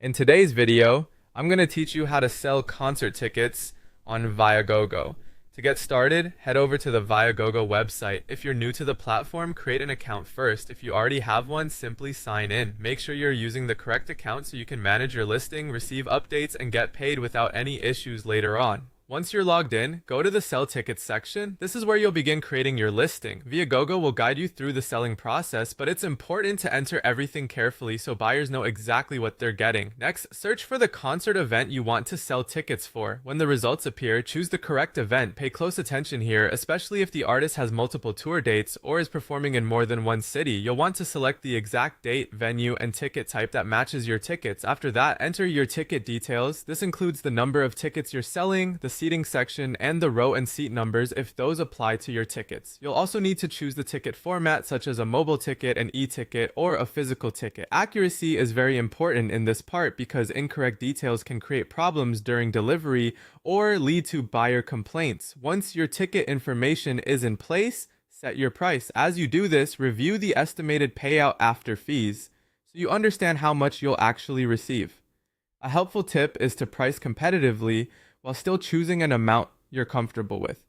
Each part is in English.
In today's video, I'm going to teach you how to sell concert tickets on Viagogo. To get started, head over to the Viagogo website. If you're new to the platform, create an account first. If you already have one, simply sign in. Make sure you're using the correct account so you can manage your listing, receive updates, and get paid without any issues later on. Once you're logged in, go to the Sell Tickets section. This is where you'll begin creating your listing. Viagogo will guide you through the selling process, but it's important to enter everything carefully so buyers know exactly what they're getting. Next, search for the concert event you want to sell tickets for. When the results appear, choose the correct event. Pay close attention here, especially if the artist has multiple tour dates or is performing in more than one city. You'll want to select the exact date, venue, and ticket type that matches your tickets. After that, enter your ticket details. This includes the number of tickets you're selling, the seating section, and the row and seat numbers if those apply to your tickets. You'll also need to choose the ticket format such as a mobile ticket, an e-ticket, or a physical ticket. Accuracy is very important in this part because incorrect details can create problems during delivery or lead to buyer complaints. Once your ticket information is in place, set your price. As you do this, review the estimated payout after fees so you understand how much you'll actually receive. A helpful tip is to price competitively while still choosing an amount you're comfortable with.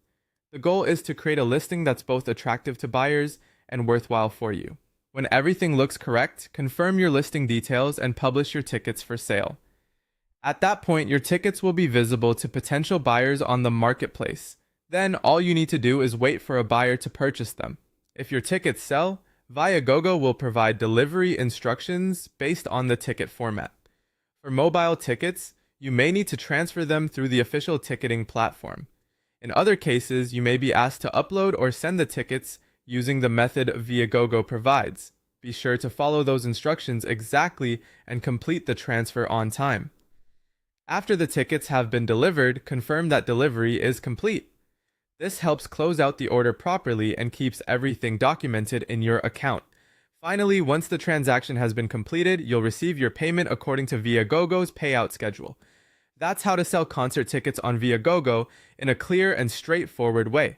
The goal is to create a listing that's both attractive to buyers and worthwhile for you. When everything looks correct, confirm your listing details and publish your tickets for sale. At that point, your tickets will be visible to potential buyers on the marketplace. Then all you need to do is wait for a buyer to purchase them. If your tickets sell, Viagogo will provide delivery instructions based on the ticket format. For mobile tickets, you may need to transfer them through the official ticketing platform. In other cases, you may be asked to upload or send the tickets using the method Viagogo provides. Be sure to follow those instructions exactly and complete the transfer on time. After the tickets have been delivered, confirm that delivery is complete. This helps close out the order properly and keeps everything documented in your account. Finally, once the transaction has been completed, you'll receive your payment according to Viagogo's payout schedule. That's how to sell concert tickets on Viagogo in a clear and straightforward way.